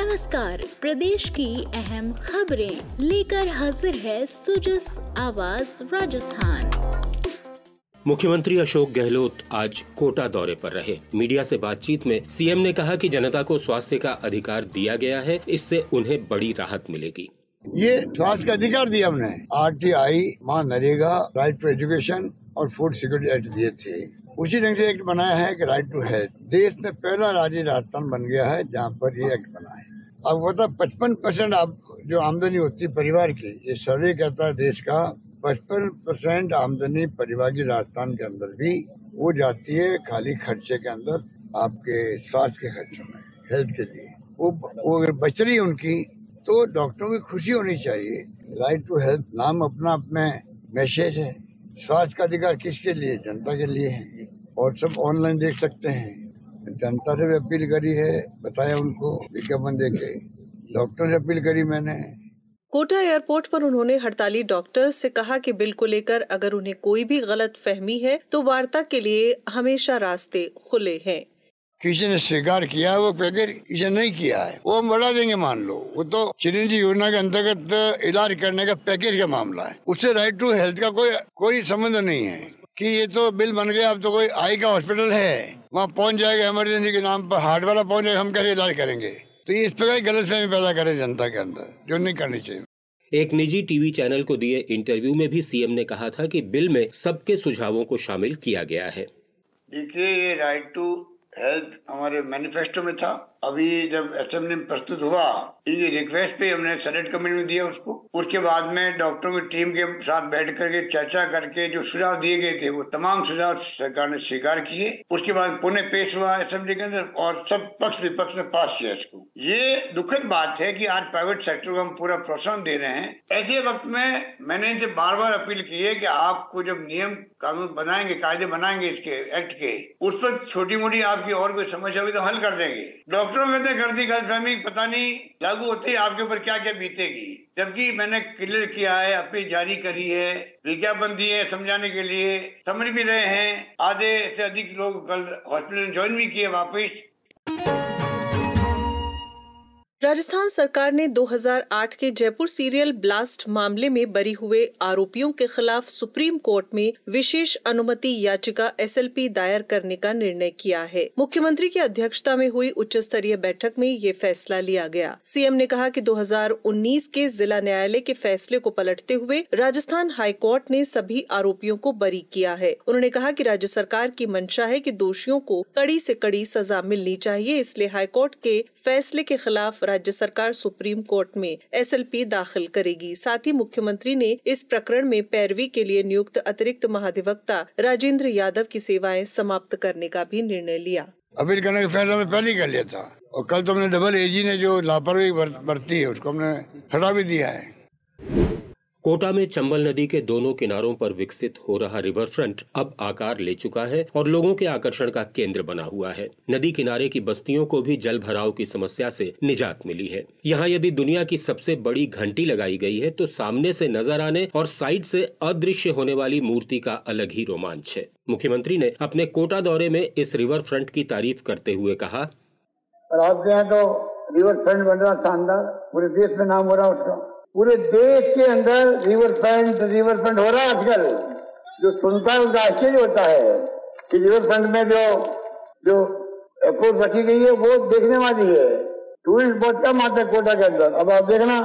नमस्कार, प्रदेश की अहम खबरें लेकर हाजिर है सुजस आवाज राजस्थान। मुख्यमंत्री अशोक गहलोत आज कोटा दौरे पर रहे। मीडिया से बातचीत में सीएम ने कहा कि जनता को स्वास्थ्य का अधिकार दिया गया है, इससे उन्हें बड़ी राहत मिलेगी। ये स्वास्थ्य का अधिकार दिया हमने। RTI, MNREGA, right to education और फूड सिक्योरिटी एक्ट दिए थे। उसी ढंग से एक्ट बनाया है कि राइट टू हेल्थ। देश में पहला राज्य राजस्थान बन गया है जहाँ पर ये एक्ट बना है। अब होता 55% आप जो आमदनी होती है परिवार की, ये सर्वे कहता है देश का 55% आमदनी परिवार की राजस्थान के अंदर भी वो जाती है खाली खर्चे के अंदर, आपके स्वास्थ्य के खर्चों में, हेल्थ के लिए। वो अगर बच रही है उनकी तो डॉक्टरों की खुशी होनी चाहिए। राइट टू हेल्थ नाम अपना अपने मैसेज है। स्वास्थ्य का अधिकार किसके लिए? जनता के लिए है और सब ऑनलाइन देख सकते हैं। जनता से भी अपील करी है, बताया उनको विज्ञापन देके। डॉक्टर से अपील करी मैंने। कोटा एयरपोर्ट पर उन्होंने हड़ताली डॉक्टर्स से कहा कि बिल को लेकर अगर उन्हें कोई भी गलत फहमी है तो वार्ता के लिए हमेशा रास्ते खुले हैं। किसी ने स्वीकार किया है वो पैकेज, किसी ने नहीं किया है वो हम बढ़ा देंगे। मान लो वो तो चिरंजीवी योजना के अंतर्गत इलाज करने का पैकेज का मामला है, उससे राइट टू हेल्थ का कोई संबंध नहीं है कि ये तो बिल बन गया। अब तो कोई आई का हॉस्पिटल है, वहाँ पहुँच जाएगा इमरजेंसी के नाम पर, हार्ट वाला पहुँच जाएगा, हम कैसे इलाज करेंगे? तो इस प्रकार गलतफहमी पैदा करे जनता के अंदर, जो नहीं करनी चाहिए। एक निजी टीवी चैनल को दिए इंटरव्यू में भी सीएम ने कहा था कि बिल में सबके सुझावों को शामिल किया गया है। देखिए, ये राइट टू हेल्थ हमारे मैनिफेस्टो में था। अभी जब असेंबली में प्रस्तुत हुआ, इनकी रिक्वेस्ट पे हमने सेलेक्ट कमेटी में दिया उसको। उसके बाद में डॉक्टरों की टीम के साथ बैठ करके चर्चा करके जो सुझाव दिए गए थे वो तमाम सुझाव सरकार ने स्वीकार किए। उसके बाद पुनः पेश हुआ असेंबली के अंदर और सब पक्ष विपक्ष ने पास किया इसको। ये दुखद बात है कि आज प्राइवेट सेक्टर को हम पूरा प्रोत्साहन दे रहे हैं। ऐसे वक्त में मैंने इनसे बार बार अपील की है कि आपको जब नियम कानून बनाएंगे, कायदे बनाएंगे इसके एक्ट के, उस वक्त छोटी मोटी आपकी और कोई समस्या होगी तो हल कर देंगे। डॉक्टरों कहते कर दी गलतफहमी, पता नहीं लागू होते ही आपके ऊपर क्या क्या बीतेगी। जबकि मैंने क्लियर किया है, अपील जारी करी है, विज्ञापन दिए है समझाने के लिए, समझ भी रहे हैं। आधे से अधिक लोग कल हॉस्पिटल ज्वाइन भी किए वापिस। राजस्थान सरकार ने 2008 के जयपुर सीरियल ब्लास्ट मामले में बरी हुए आरोपियों के खिलाफ सुप्रीम कोर्ट में विशेष अनुमति याचिका SLP दायर करने का निर्णय किया है। मुख्यमंत्री की अध्यक्षता में हुई उच्च स्तरीय बैठक में ये फैसला लिया गया। सीएम ने कहा कि 2019 के जिला न्यायालय के फैसले को पलटते हुए राजस्थान हाई कोर्ट ने सभी आरोपियों को बरी किया है। उन्होंने कहा कि राज्य सरकार की मंशा है कि दोषियों को कड़ी से कड़ी सजा मिलनी चाहिए, इसलिए हाई कोर्ट के फैसले के खिलाफ राज्य सरकार सुप्रीम कोर्ट में SLP दाखिल करेगी। साथ ही मुख्यमंत्री ने इस प्रकरण में पैरवी के लिए नियुक्त अतिरिक्त महाधिवक्ता राजेंद्र यादव की सेवाएं समाप्त करने का भी निर्णय लिया। अपील करने का फैसला मैं पहले ही कर लिया था और कल तो हमने डबल AG ने जो लापरवाही बरती है उसको हमने हटा भी दिया है। कोटा में चंबल नदी के दोनों किनारों पर विकसित हो रहा रिवर फ्रंट अब आकार ले चुका है और लोगों के आकर्षण का केंद्र बना हुआ है। नदी किनारे की बस्तियों को भी जल भराव की समस्या से निजात मिली है। यहाँ यदि दुनिया की सबसे बड़ी घंटी लगाई गई है तो सामने से नजर आने और साइड से अदृश्य होने वाली मूर्ति का अलग ही रोमांच है। मुख्यमंत्री ने अपने कोटा दौरे में इस रिवर फ्रंट की तारीफ करते हुए कहा, आपके यहाँ तो रिवर फ्रंट बन रहा शानदार, पूरे देश में नाम हो रहा उसका। पूरे देश के अंदर रिवर फ्रंट हो रहा है आजकल। जो सुनता है उसका आश्चर्य होता है कि रिवर फ्रंट में जो अप्रोच रखी गई है वो देखने वाली है। टूरिस्ट बहुत कम आता है कोटा के अंदर। अब आप देखना,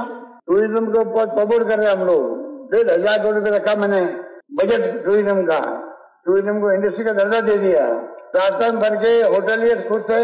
टूरिज्म को बहुत प्रमोट कर रहे हैं हम लोग। 1,500 करोड़ रुपये रखा मैंने बजट टूरिज्म का। टूरिज्म को इंडस्ट्री का दर्जा दे दिया। राजस्थान भर के होटलियर खुश है,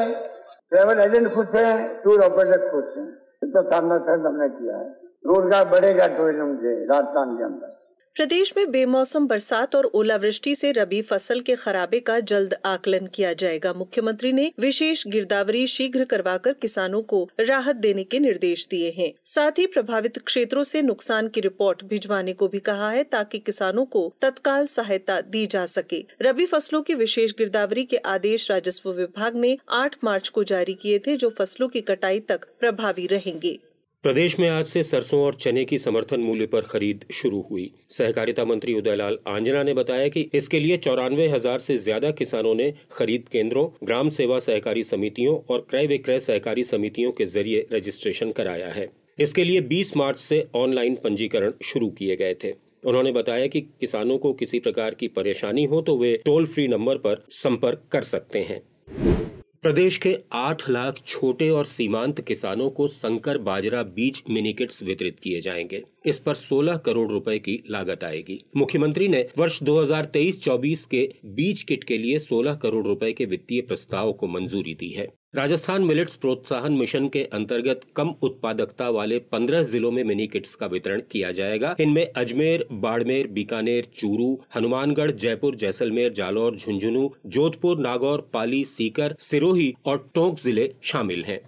ट्रेवल एजेंट खुश है, टूर ऑपरेटर खुश है। इतना शानदार ट्रेंड हमने किया है। रोजगार बढ़ेगा टूरिज्म से राजस्थान के अंदर। प्रदेश में बेमौसम बरसात और ओलावृष्टि से रबी फसल के खराबे का जल्द आकलन किया जाएगा। मुख्यमंत्री ने विशेष गिरदावरी शीघ्र करवाकर किसानों को राहत देने के निर्देश दिए हैं। साथ ही प्रभावित क्षेत्रों से नुकसान की रिपोर्ट भिजवाने को भी कहा है ताकि किसानों को तत्काल सहायता दी जा सके। रबी फसलों की विशेष गिरदावरी के आदेश राजस्व विभाग ने 8 मार्च को जारी किए थे, जो फसलों की कटाई तक प्रभावी रहेंगे। प्रदेश में आज से सरसों और चने की समर्थन मूल्य पर खरीद शुरू हुई। सहकारिता मंत्री उदयलाल आंजना ने बताया कि इसके लिए 94,000 से ज्यादा किसानों ने खरीद केंद्रों, ग्राम सेवा सहकारी समितियों और क्रय विक्रय सहकारी समितियों के जरिए रजिस्ट्रेशन कराया है। इसके लिए 20 मार्च से ऑनलाइन पंजीकरण शुरू किए गए थे। उन्होंने बताया कि किसानों को किसी प्रकार की परेशानी हो तो वे टोल फ्री नंबर पर संपर्क कर सकते हैं। प्रदेश के 8 लाख छोटे और सीमांत किसानों को संकर बाजरा बीज मिनी किट्स वितरित किए जाएंगे। इस पर 16 करोड़ रुपए की लागत आएगी। मुख्यमंत्री ने वर्ष 2023-24 के बीज किट के लिए 16 करोड़ रुपए के वित्तीय प्रस्ताव को मंजूरी दी है। राजस्थान मिलेट्स प्रोत्साहन मिशन के अंतर्गत कम उत्पादकता वाले 15 जिलों में मिनी किट्स का वितरण किया जाएगा। इनमें अजमेर, बाड़मेर, बीकानेर, चूरू, हनुमानगढ़, जयपुर, जैसलमेर, जालौर, झुंझुनू, जोधपुर, नागौर, पाली, सीकर, सिरोही और टोंक जिले शामिल हैं।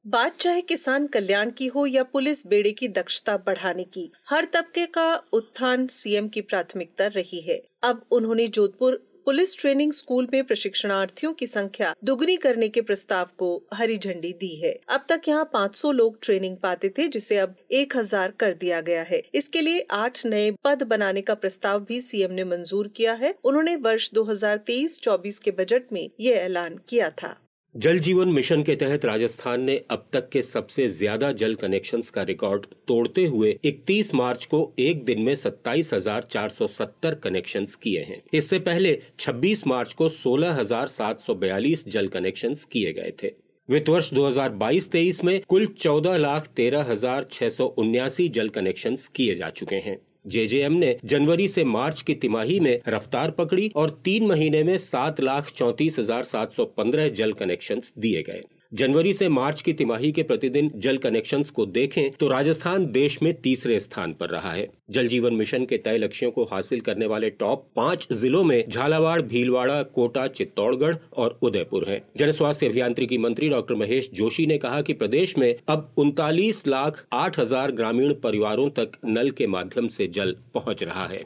बात चाहे किसान कल्याण की हो या पुलिस बेड़े की दक्षता बढ़ाने की, हर तबके का उत्थान सीएम की प्राथमिकता रही है। अब उन्होंने जोधपुर पुलिस ट्रेनिंग स्कूल में प्रशिक्षणार्थियों की संख्या दुगनी करने के प्रस्ताव को हरी झंडी दी है। अब तक यहां 500 लोग ट्रेनिंग पाते थे, जिसे अब 1000 कर दिया गया है। इसके लिए 8 नए पद बनाने का प्रस्ताव भी सीएम ने मंजूर किया है। उन्होंने वर्ष 2023-24 के बजट में ये ऐलान किया था। जल जीवन मिशन के तहत राजस्थान ने अब तक के सबसे ज्यादा जल कनेक्शंस का रिकॉर्ड तोड़ते हुए 31 मार्च को एक दिन में 27,470 कनेक्शंस किए हैं। इससे पहले 26 मार्च को 16,742 जल कनेक्शंस किए गए थे। वित्त वर्ष 2022-23 में कुल 14,13,679 जल कनेक्शंस किए जा चुके हैं। जेजेएम ने जनवरी से मार्च की तिमाही में रफ्तार पकड़ी और 3 महीने में 7,34,715 जल कनेक्शंस दिए गए। जनवरी से मार्च की तिमाही के प्रतिदिन जल कनेक्शंस को देखें तो राजस्थान देश में तीसरे स्थान पर रहा है। जल जीवन मिशन के तय लक्ष्यों को हासिल करने वाले टॉप 5 जिलों में झालावाड़, भीलवाड़ा, कोटा, चित्तौड़गढ़ और उदयपुर हैं। जन स्वास्थ्य अभियांत्रिकी मंत्री डॉक्टर महेश जोशी ने कहा कि प्रदेश में अब 39,08,000 ग्रामीण परिवारों तक नल के माध्यम से जल पहुँच रहा है।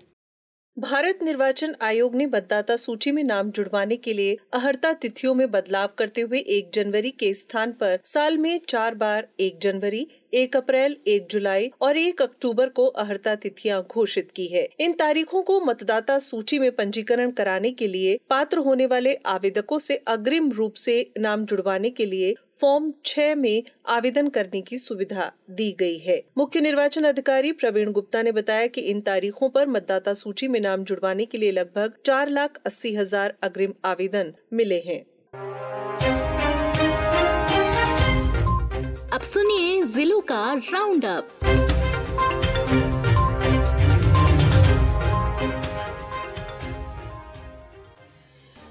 भारत निर्वाचन आयोग ने मतदाता सूची में नाम जुड़वाने के लिए अहर्ता तिथियों में बदलाव करते हुए 1 जनवरी के स्थान पर साल में 4 बार 1 जनवरी, 1 अप्रैल, 1 जुलाई और 1 अक्टूबर को अहर्ता तिथियां घोषित की है। इन तारीखों को मतदाता सूची में पंजीकरण कराने के लिए पात्र होने वाले आवेदकों से अग्रिम रूप से नाम जुड़वाने के लिए फॉर्म 6 में आवेदन करने की सुविधा दी गई है। मुख्य निर्वाचन अधिकारी प्रवीण गुप्ता ने बताया कि इन तारीखों पर मतदाता सूची में नाम जुड़वाने के लिए लगभग 4,80,000 अग्रिम आवेदन मिले हैं। अब सुनिए जिलों का राउंड अप।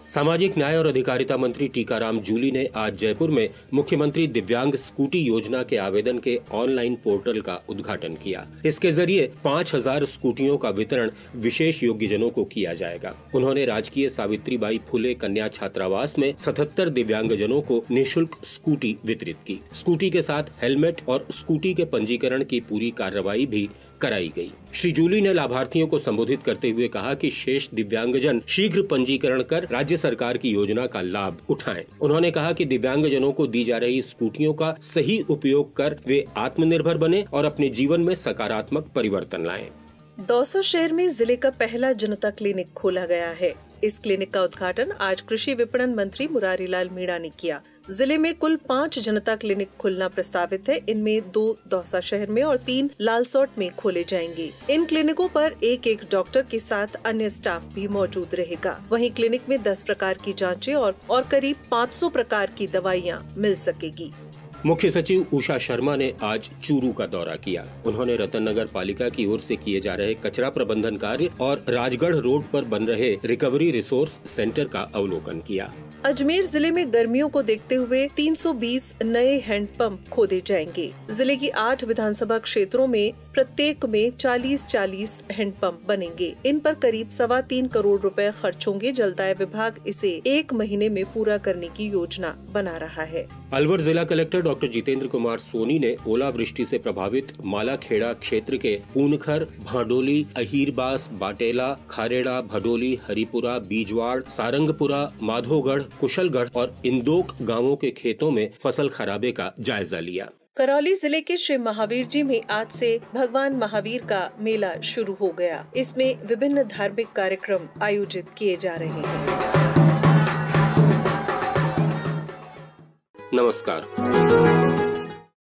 सामाजिक न्याय और अधिकारिता मंत्री टीकाराम जूली ने आज जयपुर में मुख्यमंत्री दिव्यांग स्कूटी योजना के आवेदन के ऑनलाइन पोर्टल का उद्घाटन किया। इसके जरिए 5,000 स्कूटियों का वितरण विशेष योग्यजनों को किया जाएगा। उन्होंने राजकीय सावित्रीबाई फुले कन्या छात्रावास में 77 दिव्यांगजनों को निःशुल्क स्कूटी वितरित की। स्कूटी के साथ हेलमेट और स्कूटी के पंजीकरण की पूरी कार्रवाई भी कराई गई। श्री जूली ने लाभार्थियों को संबोधित करते हुए कहा कि शेष दिव्यांगजन शीघ्र पंजीकरण कर राज्य सरकार की योजना का लाभ उठाएं। उन्होंने कहा कि दिव्यांगजनों को दी जा रही स्कूटियों का सही उपयोग कर वे आत्मनिर्भर बने और अपने जीवन में सकारात्मक परिवर्तन लाएं। दौसा शहर में जिले का पहला जनता क्लिनिक खोला गया है। इस क्लिनिक का उद्घाटन आज कृषि विपणन मंत्री मुरारीलाल मीणा ने किया। जिले में कुल 5 जनता क्लिनिक खुलना प्रस्तावित है। इनमें 2 दौसा शहर में और 3 लालसोट में खोले जाएंगे। इन क्लिनिकों पर एक डॉक्टर के साथ अन्य स्टाफ भी मौजूद रहेगा। वहीं क्लिनिक में 10 प्रकार की जांचें और करीब 500 प्रकार की दवाइयां मिल सकेगी। मुख्य सचिव उषा शर्मा ने आज चूरू का दौरा किया। उन्होंने रतन नगर पालिका की ओर से किए जा रहे कचरा प्रबंधन कार्य और राजगढ़ रोड पर बन रहे रिकवरी रिसोर्स सेंटर का अवलोकन किया। अजमेर जिले में गर्मियों को देखते हुए 320 नए हैंडपंप खोदे जाएंगे। जिले की 8 विधानसभा क्षेत्रों में प्रत्येक में 40-40 हैंडपंप बनेंगे। इन पर करीब 3.25 करोड़ रुपए खर्च होंगे। जलदाय विभाग इसे 1 महीने में पूरा करने की योजना बना रहा है। अलवर जिला कलेक्टर डॉक्टर जितेंद्र कुमार सोनी ने ओलावृष्टि से प्रभावित मालाखेड़ा क्षेत्र के ऊनखर, भाडोली, अहीरबास, बाटेला, खारेड़ा, भडोली, हरिपुरा, बीजवाड़, सारंगपुरा, माधोगढ़, कुशलगढ़ और इंदोक गांवों के खेतों में फसल खराबे का जायजा लिया। करौली जिले के श्री महावीर जी में आज से भगवान महावीर का मेला शुरू हो गया। इसमें विभिन्न धार्मिक कार्यक्रम आयोजित किए जा रहे हैं। नमस्कार।